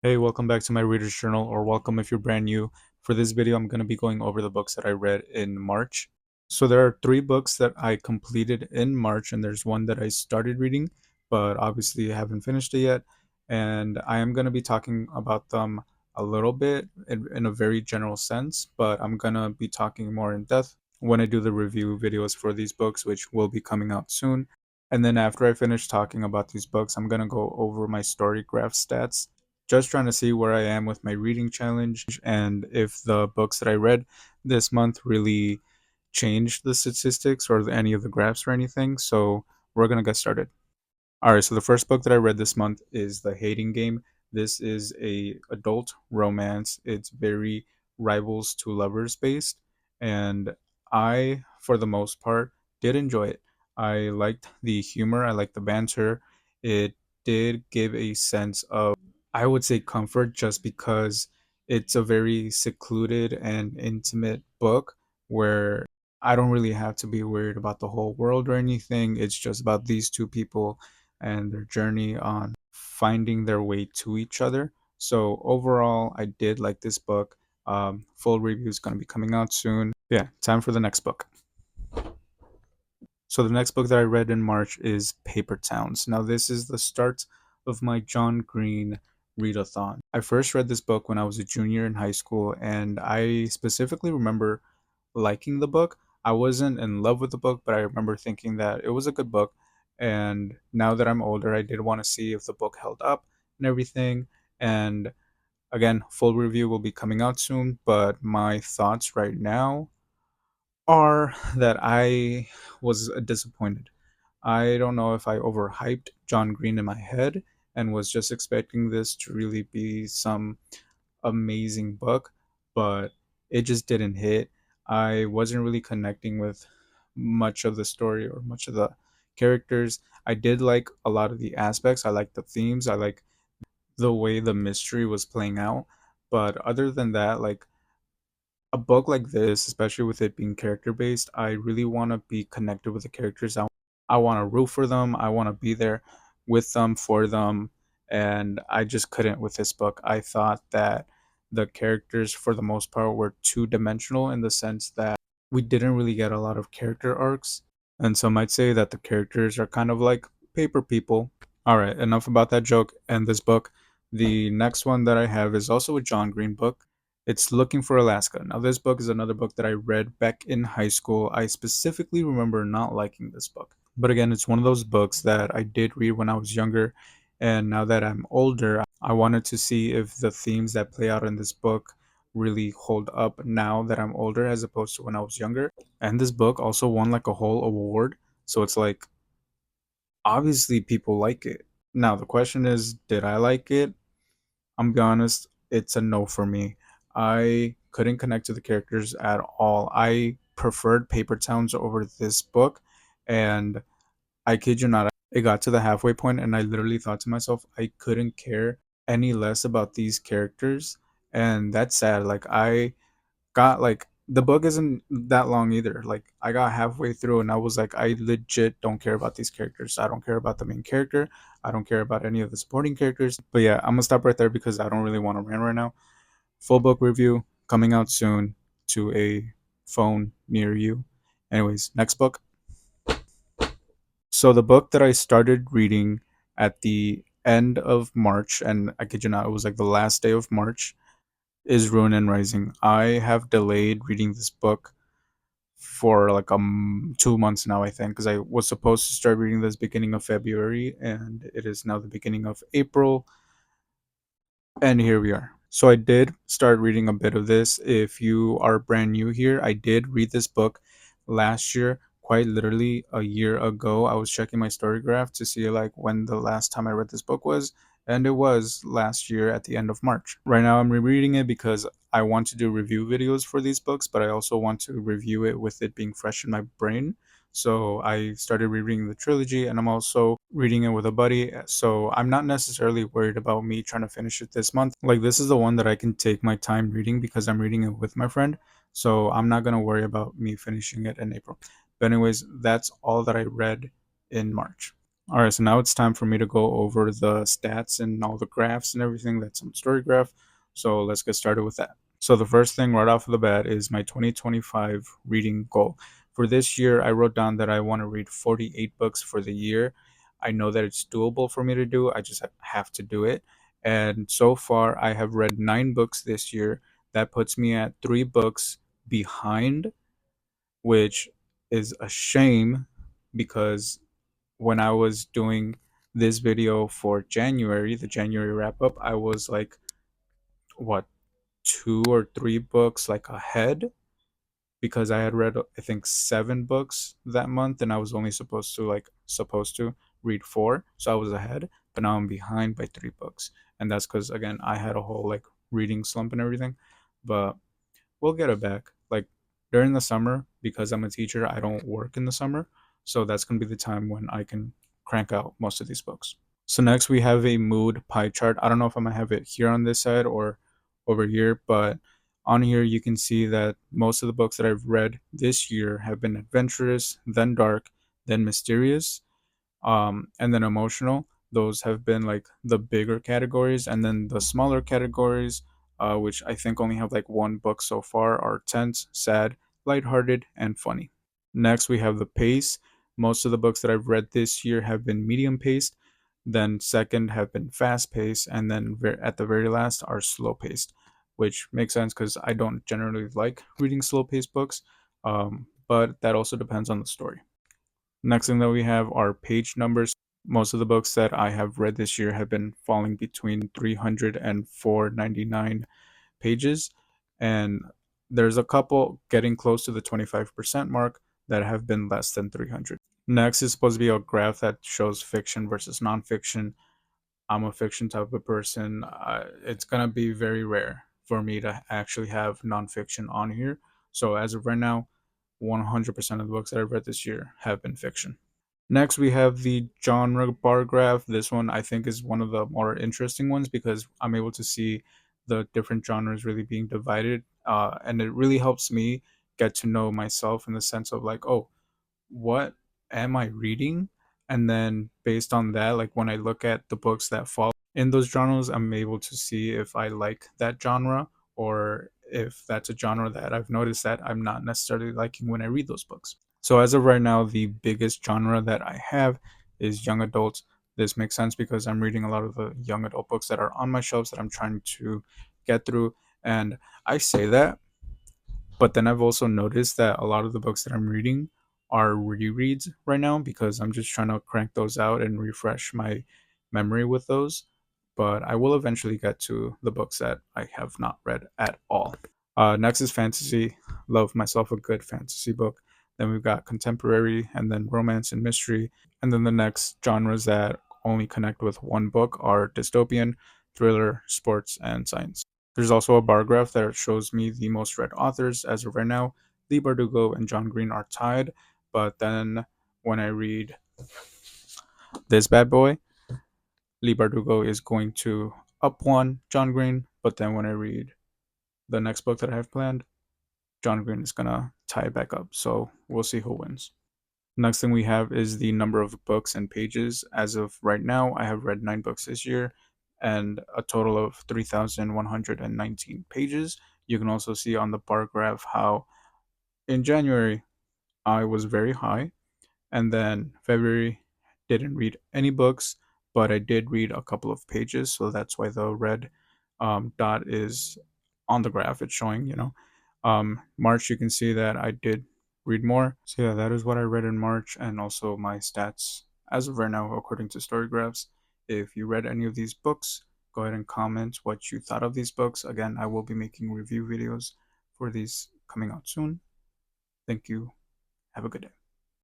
Hey, welcome back to my Reader's Journal, or welcome if you're brand new. For this video, I'm going to be going over the books that I read in March. So there are 3 books that I completed in March, and there's one that I started reading, but obviously haven't finished it yet. And I am going to be talking about them a little bit in a very general sense, but I'm going to be talking more in depth when I do the review videos for these books, which will be coming out soon. And then after I finish talking about these books, I'm going to go over my story graph stats, just trying to see where I am with my reading challenge and if the books that I read this month really changed the statistics or any of the graphs or anything. So we're going to get started. All right, so the first book that I read this month is The Hating Game. This is a adult romance. It's very rivals to lovers based, and I, for the most part, did enjoy it. I liked the humor, I liked the banter. It did give a sense of, I would say, comfort, just because it's a very secluded and intimate book where I don't really have to be worried about the whole world or anything. It's just about these two people and their journey on finding their way to each other. So overall, I did like this book. Full review is going to be coming out soon. Yeah, time for the next book. So the next book that I read in March is Paper Towns. Now this is the start of my John Green readathon. I first read this book when I was a junior in high school, and I specifically remember liking the book. I wasn't in love with the book, but I remember thinking that it was a good book. And now that I'm older, I did want to see if the book held up and everything. And again, full review will be coming out soon, but my thoughts right now are that I was disappointed. I don't know if I overhyped John Green in my head and was just expecting this to really be some amazing book, but it just didn't hit. I wasn't really connecting with much of the story or much of the characters. I did like a lot of the aspects. I like the themes. I like the way the mystery was playing out. But other than that, like, a book like this, especially with it being character based, I really want to be connected with the characters. I want to root for them. I want to be there with them, for them. And I just couldn't with this book. I thought that the characters, for the most part, were two dimensional in the sense that we didn't really get a lot of character arcs. And some might say that the characters are kind of like paper people. All right, enough about that joke and this book. The next one that I have is also a John Green book. It's Looking for Alaska. Now, this book is another book that I read back in high school. I specifically remember not liking this book. But again, it's one of those books that I did read when I was younger. And now that I'm older, I wanted to see if the themes that play out in this book really hold up now that I'm older as opposed to when I was younger. And this book also won like a whole award. So it's like, obviously, people like it. Now, the question is, did I like it? I'm be honest, it's a no for me. I couldn't connect to the characters at all. I preferred Paper Towns over this book, and I kid you not, it got to the halfway point, and I literally thought to myself, I couldn't care any less about these characters, and that's sad. Like, I got like the book isn't that long either. Like, I got halfway through and I was like, I legit don't care about these characters. I don't care about the main character. I don't care about any of the supporting characters. But yeah, I'm gonna stop right there because I don't really want to rant right now. Full book review coming out soon to a phone near you. Anyways, next book. So the book that I started reading at the end of March, and I kid you not, it was like the last day of March, is Ruin and Rising. I have delayed reading this book for like 2 months now, I think, because I was supposed to start reading this beginning of February, and it is now the beginning of April, and here we are. So I did start reading a bit of this. If you are brand new here, I did read this book last year, quite literally a year ago. I was checking my story graph to see like when the last time I read this book was, and it was last year at the end of March. Right now I'm rereading it because I want to do review videos for these books, but I also want to review it with it being fresh in my brain. So I started rereading the trilogy, and I'm also reading it with a buddy. So I'm not necessarily worried about me trying to finish it this month. Like, this is the one that I can take my time reading because I'm reading it with my friend. So I'm not going to worry about me finishing it in April. But anyways, that's all that I read in March. All right, so now it's time for me to go over the stats and all the graphs and everything that's on Story Graph. So let's get started with that. So the first thing right off of the bat is my 2025 reading goal. For this year, I wrote down that I want to read 48 books for the year. I know that it's doable for me to do. I just have to do it. And so far, I have read 9 books this year. That puts me at 3 books behind, which is a shame because when I was doing this video for January, the January wrap up, I was like, what, 2 or 3 books like ahead because I had read, I think, 7 books that month, and I was only supposed to read 4, so I was ahead. But now I'm behind by 3 books, and that's because again I had a whole like reading slump and everything. But we'll get it back. Like during the summer, because I'm a teacher, I don't work in the summer, so that's gonna be the time when I can crank out most of these books. So next we have a mood pie chart. I don't know if I'm gonna have it here on this side or over here, but on here you can see that most of the books that I've read this year have been adventurous, then dark, then mysterious, and then emotional. Those have been like the bigger categories, and then the smaller categories, which I think only have like 1 book so far, are tense, sad, lighthearted, and funny. Next, we have the pace. Most of the books that I've read this year have been medium paced. Then, second, have been fast paced. And then, at the very last, are slow paced, which makes sense because I don't generally like reading slow paced books. But that also depends on the story. Next thing that we have are page numbers. Most of the books that I have read this year have been falling between 300 and 499 pages. And there's a couple getting close to the 25% mark that have been less than 300. Next is supposed to be a graph that shows fiction versus nonfiction. I'm a fiction type of person. It's going to be very rare for me to actually have nonfiction on here. So as of right now, 100% of the books that I've read this year have been fiction. Next, we have the genre bar graph. This one I think is one of the more interesting ones because I'm able to see the different genres really being divided. And it really helps me get to know myself in the sense of like, oh, what am I reading? And then based on that, like when I look at the books that fall in those genres, I'm able to see if I like that genre or if that's a genre that I've noticed that I'm not necessarily liking when I read those books. So as of right now, the biggest genre that I have is young adult. This makes sense because I'm reading a lot of the young adult books that are on my shelves that I'm trying to get through. And I say that, but then I've also noticed that a lot of the books that I'm reading are rereads right now because I'm just trying to crank those out and refresh my memory with those. But I will eventually get to the books that I have not read at all. Next is fantasy. Love myself a good fantasy book. Then we've got contemporary and then romance and mystery. And then the next genres that only connect with 1 book are dystopian, thriller, sports, and science. There's also a bar graph that shows me the most read authors. As of right now, Lee Bardugo and John Green are tied. But then when I read this bad boy, Lee Bardugo is going to up one John Green. But then when I read the next book that I have planned, John Green is gonna tie it back up. So we'll see who wins. Next thing we have is the number of books and pages. As of right now, I have read 9 books this year and a total of 3,119 pages. You can also see on the bar graph how in January I was very high, and then February didn't read any books, but I did read a couple of pages, so that's why the red dot is on the graph. It's showing, March, you can see that I did read more. So yeah, that is what I read in March, and also my stats as of right now according to story graphs. If you read any of these books, go ahead and comment what you thought of these books. Again, I will be making review videos for these coming out soon. Thank you. Have a good day.